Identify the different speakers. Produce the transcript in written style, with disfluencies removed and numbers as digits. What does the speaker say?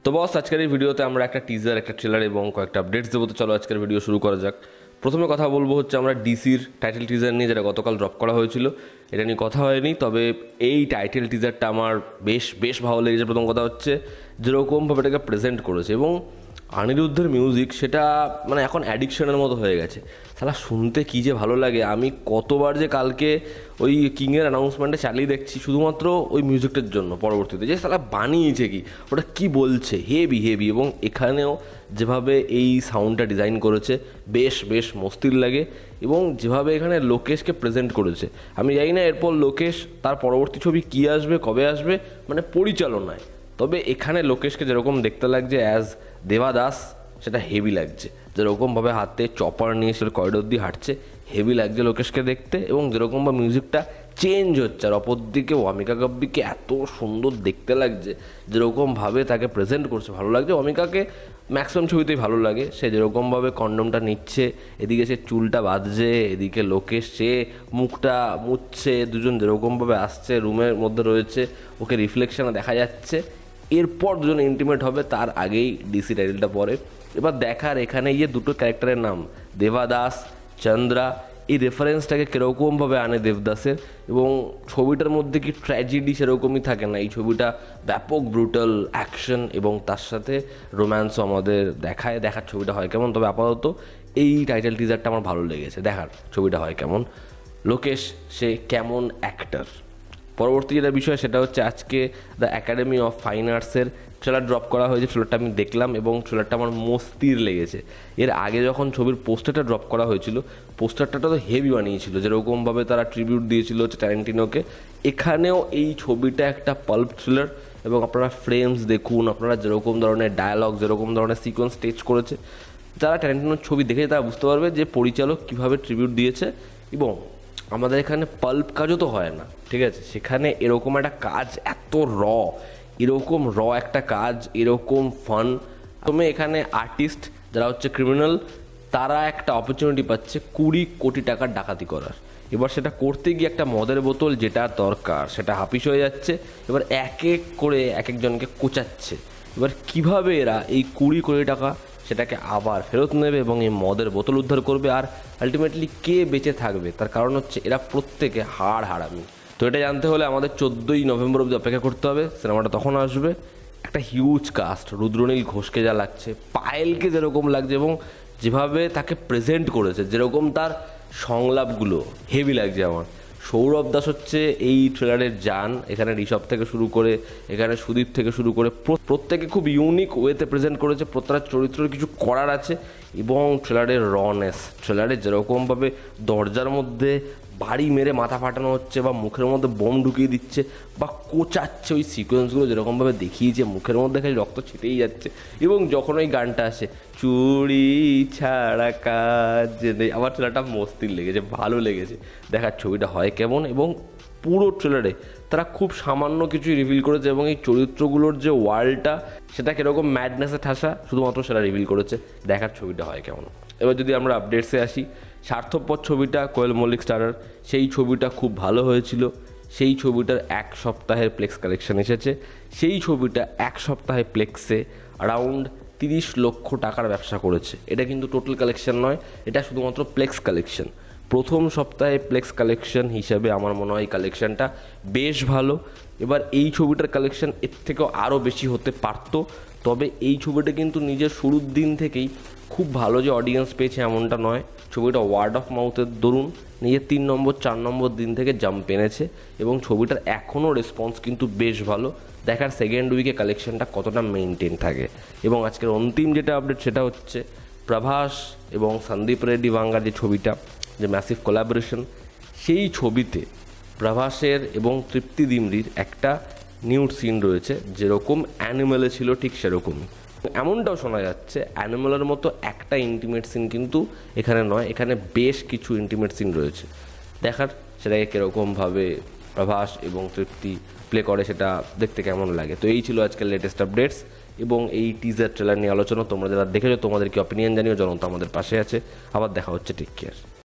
Speaker 1: তো বস, আজকের এই ভিডিওতে আমরা একটা টিজার, একটা ট্রেলার এবং কয়েকটা আপডেটস দেবো। তো চলো আজকের ভিডিও শুরু করা যাক। প্রথমে কথা বলবো হচ্ছে আমরা ডিসির টাইটেল টিজার নিয়ে, যেটা গতকাল ড্রপ করা হয়েছিল। এটা নিয়ে কথা হয়নি, তবে এই টাইটেল টিজারটা আমার বেশ ভালো লেগেছে। প্রথম কথা হচ্ছে যেরকমভাবে এটাকে প্রেজেন্ট করেছে এবং অনিরুদ্ধের মিউজিক, সেটা মানে এখন অ্যাডিকশনের মতো হয়ে গেছে। সালা শুনতে কী যে ভালো লাগে। আমি কতবার যে কালকে ওই কিংয়ের অ্যানাউন্সমেন্টে চালিয়ে দেখছি শুধুমাত্র ওই মিউজিকটার জন্য। পরবর্তীতে যে সালা বানিয়েছে কি, ওটা কি বলছে, হেভি। এবং এখানেও যেভাবে এই সাউন্ডটা ডিজাইন করেছে বেশ মস্তির লাগে। এবং যেভাবে এখানে লোকেশকে প্রেজেন্ট করেছে, আমি জানি না এরপর লোকেশ তার পরবর্তী ছবি কী আসবে, কবে আসবে, মানে পরিচালনায়। তবে এখানে লোকেশকে যেরকম দেখতে লাগছে অ্যাজ দেবাদাস, সেটা হেভি লাগছে। যেরকমভাবে হাতে চপার নিয়ে সে করিডোর দিয়ে হাঁটছে, হেভি লাগছে লোকেশকে দেখতে। এবং যেরকমভাবে মিউজিকটা চেঞ্জ হচ্ছে, আর অপরদিকে ওয়ামিকা গাব্বিকে এত সুন্দর দেখতে লাগছে, যেরকমভাবে তাকে প্রেজেন্ট করছে ভালো লাগছে। ওয়ামিকাকে ম্যাক্সিমাম ছবিতেই ভালো লাগে, সে যেরকমভাবে কন্ডমটা নিচ্ছে, এদিকে সে চুলটা বাঁধছে, এদিকে লোকেশ সে মুখটা মুছছে, দুজন যেরকমভাবে আসছে, রুমের মধ্যে রয়েছে, ওকে রিফ্লেকশনে দেখা যাচ্ছে। এরপর দুজন ইন্টিমেট হবে, তার আগেই ডিসি টাইটেলটা পড়ে। এবার দেখার এখানে গিয়ে দুটো ক্যারেক্টারের নাম দেবাদাস, চন্দ্রা, এই রেফারেন্সটাকে কীরকমভাবে আনে দেবদাসের। এবং ছবিটার মধ্যে কি ট্র্যাজেডি সেরকমই থাকে না, এই ছবিটা ব্যাপক ব্রুটাল অ্যাকশন এবং তার সাথে রোম্যান্সও আমাদের দেখার ছবিটা হয় কেমন। তবে আপাতত এই টাইটেল টিজারটা আমার ভালো লেগেছে, দেখার ছবিটা হয় কেমন, লোকেশ সে কেমন অ্যাক্টর। পরবর্তী যেটা বিষয় সেটা হচ্ছে আজকে দ্য একাডেমি অফ ফাইন আর্টসের ট্রেলার ড্রপ করা হয়েছে। ট্রেলারটা আমি দেখলাম এবং ট্রেলারটা আমার মস্তির লেগেছে। এর আগে যখন ছবির পোস্টারটা ড্রপ করা হয়েছিল, পোস্টারটা তো হেভি বানিয়েছিল, যেরকমভাবে তারা ট্রিবিউট দিয়েছিল হচ্ছে ট্যারেন্টিনোকে। এখানেও এই ছবিটা একটা পাল্প থ্রিলার এবং আপনারা ফ্রেমস দেখুন, আপনারা যেরকম ধরনের ডায়ালগ, যেরকম ধরনের সিকোয়েন্স স্টেজ করেছে, যারা ট্যারেন্টিনোর ছবি দেখেছে তারা বুঝতে পারবে যে পরিচালক কীভাবে ট্রিবিউট দিয়েছে। এবং আমাদের এখানে পাল্প কাজও তো হয় না, ঠিক আছে, সেখানে এরকম একটা কাজ এত এরকম একটা কাজ, এরকম ফান। তুমি এখানে আর্টিস্ট যারা হচ্ছে ক্রিমিনাল, তারা একটা অপরচুনিটি পাচ্ছে 20 কোটি টাকার ডাকাতি করার। এবার সেটা করতে গিয়ে একটা মদের বোতল যেটা দরকার সেটা হাফিস হয়ে যাচ্ছে। এবার এক এক করে এক একজনকে কোচাচ্ছে। এবার কিভাবে এরা এই 20 কোটি টাকা সেটাকে আবার ফেরত নেবে এবং এই মদের বোতল উদ্ধার করবে, আর আলটিমেটলি কে বেঁচে থাকবে, তার কারণ হচ্ছে এরা প্রত্যেকে হারামি। তো এটা জানতে হলে আমাদের 14ই নভেম্বর অবধি অপেক্ষা করতে হবে, সিনেমাটা তখন আসবে। একটা হিউজ কাস্ট, রুদ্রনীল ঘোষকে যা লাগছে, পায়েলকে যেরকম লাগছে এবং যেভাবে তাকে প্রেজেন্ট করেছে, যেরকম তার সংলাপগুলো হেভি লাগছে আমার। সৌরভ দাস হচ্ছে এই ট্রেলারের জান। এখানে ঋষভ থেকে শুরু করে, এখানে সুদীপ থেকে শুরু করে প্রত্যেকে খুব ইউনিক ওয়েতে প্রেজেন্ট করেছে। প্রত্যেকটা চরিত্রের কিছু করার আছে এবং ট্রেলারের রনেস, ট্রেলারে যেরকমভাবে দরজার মধ্যে বাড়ি মেরে মাথা ফাটানো হচ্ছে বা মুখের মধ্যে বোম ঢুকিয়ে দিচ্ছে বা কোচাচ্ছে, ওই সিকোয়েন্সগুলো যেরকমভাবে দেখিয়েছে, মুখের মধ্যে খালি রক্ত ছিটেই যাচ্ছে। এবং যখন ওই গানটা আসে, চুরি ছাড়া কাজ নেই, আমার ট্রেলারটা মস্তির লেগেছে, ভালো লেগেছে। দেখার ছবিটা হয় কেমন। এবং পুরো ট্রেলারে তারা খুব সামান্য কিছুই রিভিল করেছে এবং এই চরিত্রগুলোর যে ওয়ার্ল্ডটা সেটা কীরকম ম্যাডনেসে ঠাসা, শুধুমাত্র সেটা রিভিল করেছে। দেখার ছবিটা হয় কেমন। এবার যদি আমরা আপডেটসে আসি, স্বার্থপর ছবিটা কোয়েল মল্লিক স্টারার, সেই ছবিটা খুব ভালো হয়েছিল। সেই ছবিটার 1 সপ্তাহের প্লেক্স কালেকশন এসেছে। সেই ছবিটা 1 সপ্তাহে প্লেক্সে অ্যারাউন্ড 30 লক্ষ টাকার ব্যবসা করেছে। এটা কিন্তু টোটাল কালেকশন নয়, এটা শুধুমাত্র প্লেক্স কালেকশন। প্রথম সপ্তাহে প্লেক্স কালেকশন হিসাবে আমার মনে হয় এই কালেকশনটা বেশ ভালো। এবার এই ছবিটার কালেকশন এর থেকেও আরও বেশি হতে পারতো। তবে এই ছবিটা কিন্তু নিজের শুরুর দিন থেকেই খুব ভালো যে অডিয়েন্স পেয়েছে এমনটা নয়। ছবিটা ওয়ার্ড অফ মাউথের দরুন নিজের 3 নম্বর 4 নম্বর দিন থেকে জাম্প এনেছে এবং ছবিটার এখনও রেসপন্স কিন্তু বেশ ভালো। দেখার সেকেন্ড উইকে কালেকশনটা কতটা মেনটেন থাকে। এবং আজকের অন্তিম যেটা আপডেট সেটা হচ্ছে প্রভাস এবং সন্দীপ রেড্ডি বাঙ্গার যে ছবিটা, যে ম্যাসিভ কোলাবোরেশন, সেই ছবিতে প্রভাসের এবং তৃপ্তি দিমরির একটা নিউড সিন রয়েছে, যেরকম অ্যানিমেলে ছিল ঠিক সেরকমই। এমনটাও শোনা যাচ্ছে অ্যানিমেলের মতো একটা ইন্টিমেট সিন কিন্তু এখানে নয়, এখানে বেশ কিছু ইন্টিমেট সিন রয়েছে। দেখার সেটাকে কীরকমভাবে প্রভাস এবং তৃপ্তি প্লে করে সেটা দেখতে কেমন লাগে। তো এই ছিল আজকের লেটেস্ট আপডেটস এবং এই টিজার ট্রেলার নিয়ে আলোচনা। তোমরা যারা দেখেছো তোমাদের কি অপিনিয়ন জানিও, জনতা আমাদের পাশে আছে। আবার দেখা হচ্ছে, টেক কেয়ার।